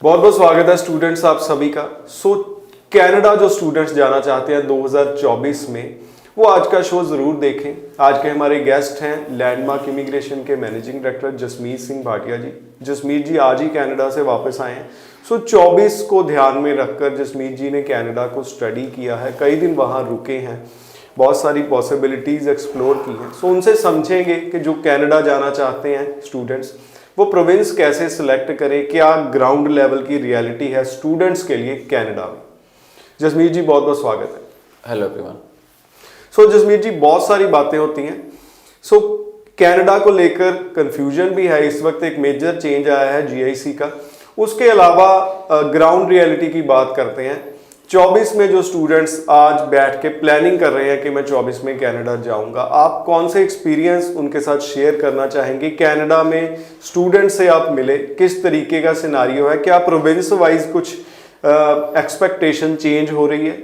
बहुत बहुत स्वागत है स्टूडेंट्स आप सभी का। कनाडा जो स्टूडेंट्स जाना चाहते हैं 2024 में वो आज का शो ज़रूर देखें। आज के हमारे गेस्ट हैं लैंडमार्क इमिग्रेशन के मैनेजिंग डायरेक्टर जसमीत सिंह भाटिया जी। जसमीत जी आज ही कनाडा से वापस आए हैं। 24 को ध्यान में रखकर जसमीत जी ने कनाडा को स्टडी किया है, कई दिन वहाँ रुके हैं, बहुत सारी पॉसिबिलिटीज़ एक्सप्लोर की हैं। उनसे समझेंगे कि जो कनाडा जाना चाहते हैं स्टूडेंट्स वो प्रोविंस कैसे सिलेक्ट करें, क्या ग्राउंड लेवल की रियलिटी है स्टूडेंट्स के लिए कनाडा में। जसमीत जी बहुत बहुत स्वागत है। Hello everyone. जसमीत जी बहुत सारी बातें होती हैं। कनाडा को लेकर कंफ्यूजन भी है, इस वक्त एक मेजर चेंज आया है जीआईसी का। उसके अलावा ग्राउंड रियलिटी की बात करते हैं। 24 में जो स्टूडेंट्स आज बैठ के प्लानिंग कर रहे हैं कि मैं 24 में कनाडा जाऊंगा, आप कौन से एक्सपीरियंस उनके साथ शेयर करना चाहेंगे? कनाडा में स्टूडेंट से आप मिले, किस तरीके का सिनारियो है? क्या प्रोविंस वाइज कुछ एक्सपेक्टेशन चेंज हो रही है?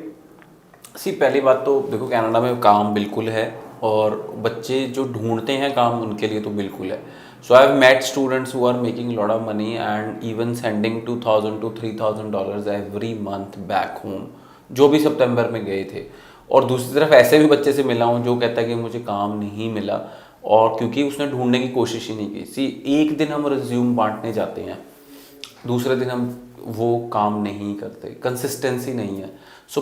पहली बात तो देखो, कनाडा में काम बिल्कुल है और बच्चे जो ढूंढते हैं काम उनके लिए तो बिल्कुल है। So I have met students who are making lot of money and even sending $2,000 to $3,000 every month back home, जो भी सितंबर में गए थे। और दूसरी तरफ ऐसे भी बच्चे से मिला हूँ जो कहता है कि मुझे काम नहीं मिला, और क्योंकि उसने ढूंढने की कोशिश ही नहीं की। एक दिन हम रिज्यूम बांटने जाते हैं, दूसरे दिन हम वो काम नहीं करते, कंसिस्टेंसी नहीं है।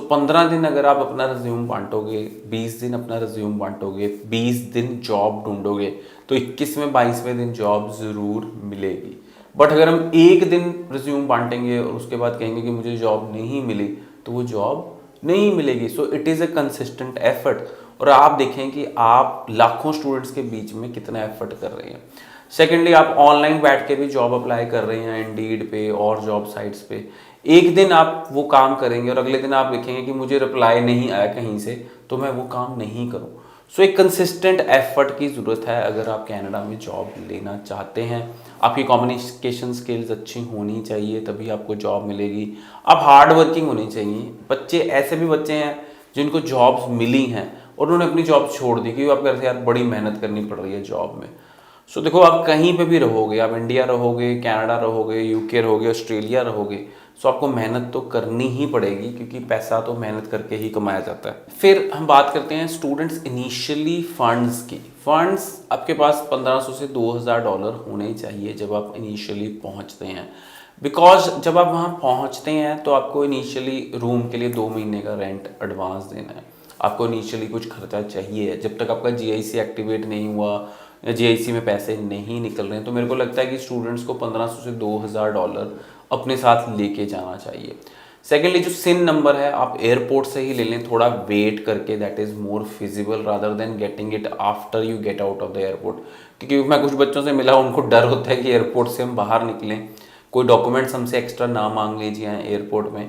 15 दिन अगर आप अपना रिज्यूम बांटोगे, 20 दिन अपना रिज्यूम बांटोगे, 20 दिन जॉब ढूंढोगे, तो 21वें 22वें दिन जॉब ज़रूर मिलेगी। बट अगर हम एक दिन रिज्यूम बांटेंगे और उसके बाद कहेंगे कि मुझे जॉब नहीं मिली, तो वो जॉब नहीं मिलेगी। It is a consistent effort. और आप देखें कि आप लाखों स्टूडेंट्स के बीच में कितना एफर्ट कर रहे हैं। सेकेंडली, आप ऑनलाइन बैठ के भी जॉब अप्लाई कर रहे हैं इंडीड पे और जॉब साइट्स पे। एक दिन आप वो काम करेंगे और अगले दिन आप देखेंगे कि मुझे रिप्लाई नहीं आया कहीं से, तो मैं वो काम नहीं करूँ। एक कंसिस्टेंट एफर्ट की ज़रूरत है अगर आप कनाडा में जॉब लेना चाहते हैं। आपकी कम्युनिकेशन स्किल्स अच्छी होनी चाहिए, तभी आपको जॉब मिलेगी। आप हार्ड वर्किंग होनी चाहिए। बच्चे, ऐसे भी बच्चे हैं जिनको जॉब्स मिली हैं और उन्होंने अपनी जॉब छोड़ दी क्योंकि आप कहते हैं यार बड़ी मेहनत करनी पड़ रही है जॉब में। देखो, आप कहीं पे भी रहोगे, आप इंडिया रहोगे, कनाडा रहोगे, यूके रहोगे, ऑस्ट्रेलिया रहोगे, आपको मेहनत तो करनी ही पड़ेगी, क्योंकि पैसा तो मेहनत करके ही कमाया जाता है। फिर हम बात करते हैं स्टूडेंट्स इनिशियली फंड्स की। फंड्स आपके पास $1,500 से $2,000 होने चाहिए जब आप इनिशियली पहुंचते हैं। बिकॉज जब आप वहाँ पहुँचते हैं तो आपको इनिशियली रूम के लिए 2 महीने का रेंट एडवांस देना है। आपको इनिशियली कुछ खर्चा चाहिए जब तक आपका जीआईसी एक्टिवेट नहीं हुआ या जीआईसी में पैसे नहीं निकल रहे हैं। तो मेरे को लगता है कि स्टूडेंट्स को $1,500 से $2,000 अपने साथ लेके जाना चाहिए। सेकेंडली, जो सिन नंबर है आप एयरपोर्ट से ही ले लें, थोड़ा वेट करके, that is more feasible rather than getting it after you get out of the airport. क्योंकि मैं कुछ बच्चों से मिला, उनको डर होता है कि एयरपोर्ट से हम बाहर निकलें, कोई डॉक्यूमेंट्स हमसे एक्स्ट्रा ना मांग लीजिए एयरपोर्ट में।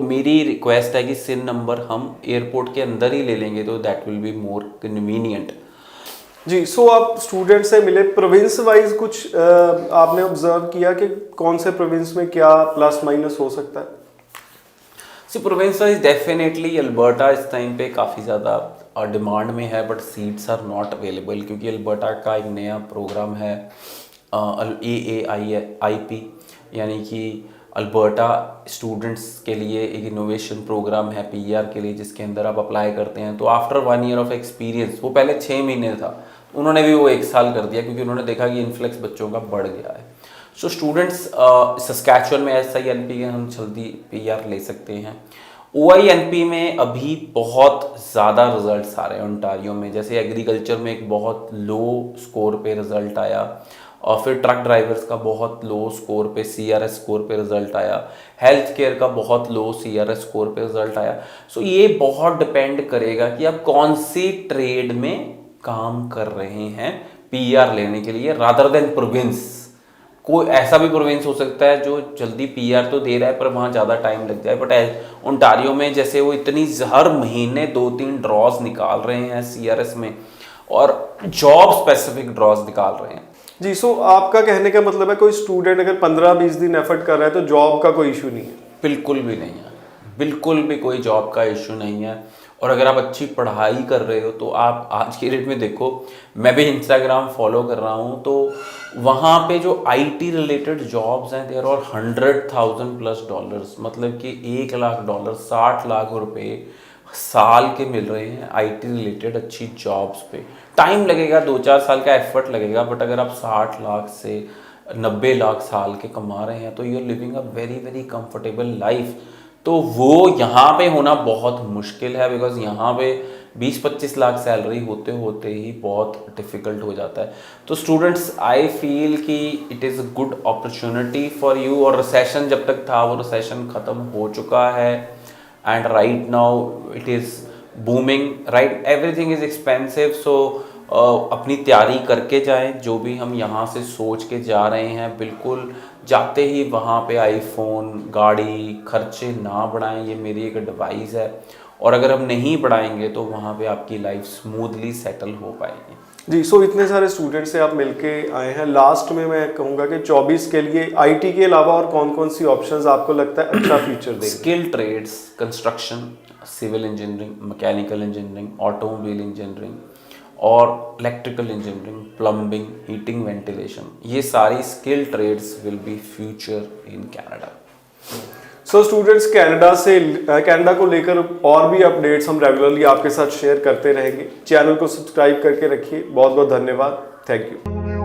मेरी रिक्वेस्ट है कि सिन नंबर हम एयरपोर्ट के अंदर ही ले लेंगे, तो that will be more convenient जी। आप स्टूडेंट से मिले, प्रोविंस वाइज कुछ आपने ऑब्जर्व किया कि कौन से प्रोविंस में क्या प्लस माइनस हो सकता है? प्रोविंस वाइज डेफिनेटली अल्बर्टा इस टाइम पे काफ़ी ज़्यादा डिमांड में है, but seats are not available, क्योंकि अल्बर्टा का एक नया प्रोग्राम है AAIP, यानी कि अल्बर्टा स्टूडेंट्स के लिए एक इनोवेशन प्रोग्राम है PR के लिए, जिसके अंदर आप अप्लाई करते हैं तो आफ्टर 1 year ऑफ एक्सपीरियंस, वो पहले 6 महीने था, उन्होंने भी वो 1 साल कर दिया, क्योंकि उन्होंने देखा कि इन्फ्लक्स बच्चों का बढ़ गया है। स्टूडेंट्स सस्कैचुअन में SINP के हम जल्दी PR ले सकते हैं। OINP में अभी बहुत ज़्यादा रिजल्ट्स आ रहे हैं ओंटारियो में। जैसे एग्रीकल्चर में एक बहुत लो स्कोर पे रिजल्ट आया, और फिर ट्रक ड्राइवर्स का बहुत लो स्कोर पे CRS स्कोर पे रिजल्ट आया, हेल्थ केयर का बहुत लो CRS स्कोर पे रिजल्ट आया। ये बहुत डिपेंड करेगा कि आप कौन सी ट्रेड में काम कर रहे हैं PR लेने के लिए, रादर देन प्रोविंस। कोई ऐसा भी प्रोविंस हो सकता है जो जल्दी PR तो दे रहा है पर वहाँ ज़्यादा टाइम लग जाए, बट ओंटारियो में जैसे वो इतनी हर महीने 2-3 ड्रॉज निकाल रहे हैं CRS में, और जॉब स्पेसिफिक ड्रॉज निकाल रहे हैं। जी। आपका कहने का मतलब है कोई स्टूडेंट अगर 15-20 दिन एफर्ट कर रहा है तो जॉब का कोई इशू नहीं है? बिल्कुल भी नहीं है, बिल्कुल भी कोई जॉब का इशू नहीं है। और अगर आप अच्छी पढ़ाई कर रहे हो तो आप आज की डेट में देखो, मैं भी इंस्टाग्राम फॉलो कर रहा हूँ, तो वहाँ पे जो आईटी रिलेटेड जॉब्स हैं देयर और $100,000+, मतलब कि $1,00,000 $60 लाख साल के मिल रहे हैं आईटी रिलेटेड अच्छी जॉब्स पे। टाइम लगेगा, 2-4 साल का एफर्ट लगेगा, बट अगर आप 60 लाख से 90 लाख साल के कमा रहे हैं तो you are living a very very comfortable life. तो वो यहाँ पे होना बहुत मुश्किल है, बिकॉज यहाँ पे 20-25 लाख सैलरी होते होते ही बहुत डिफ़िकल्ट हो जाता है। तो स्टूडेंट्स, आई फील कि it is a good opportunity for you. और रिसेशन जब तक था वो रिसेशन ख़त्म हो चुका है, and right now it is booming, right, everything is expensive. So अपनी तैयारी करके जाएं, जो भी हम यहाँ से सोच के जा रहे हैं, बिल्कुल जाते ही वहाँ पे आईफोन, गाड़ी, खर्चे ना बढ़ाएं, ये मेरी एक एडवाइस है। और अगर हम नहीं बढ़ाएंगे तो वहाँ पे आपकी लाइफ स्मूथली सेटल हो पाएगी। जी, सो इतने सारे स्टूडेंट्स से आप मिलके आए हैं, लास्ट में मैं कहूँगा कि 24 के लिए आईटी के अलावा और कौन कौन सी ऑप्शंस आपको लगता है अच्छा फ्यूचर देंगे? Skill trades, construction, civil engineering, mechanical engineering, automobile engineering और electrical engineering, plumbing, heating, ventilation, ये सारी skill trades will be future in Canada. So students, Canada को लेकर और भी अपडेट्स हम रेगुलरली आपके साथ शेयर करते रहेंगे। चैनल को सब्सक्राइब करके रखिए। बहुत बहुत धन्यवाद। Thank you.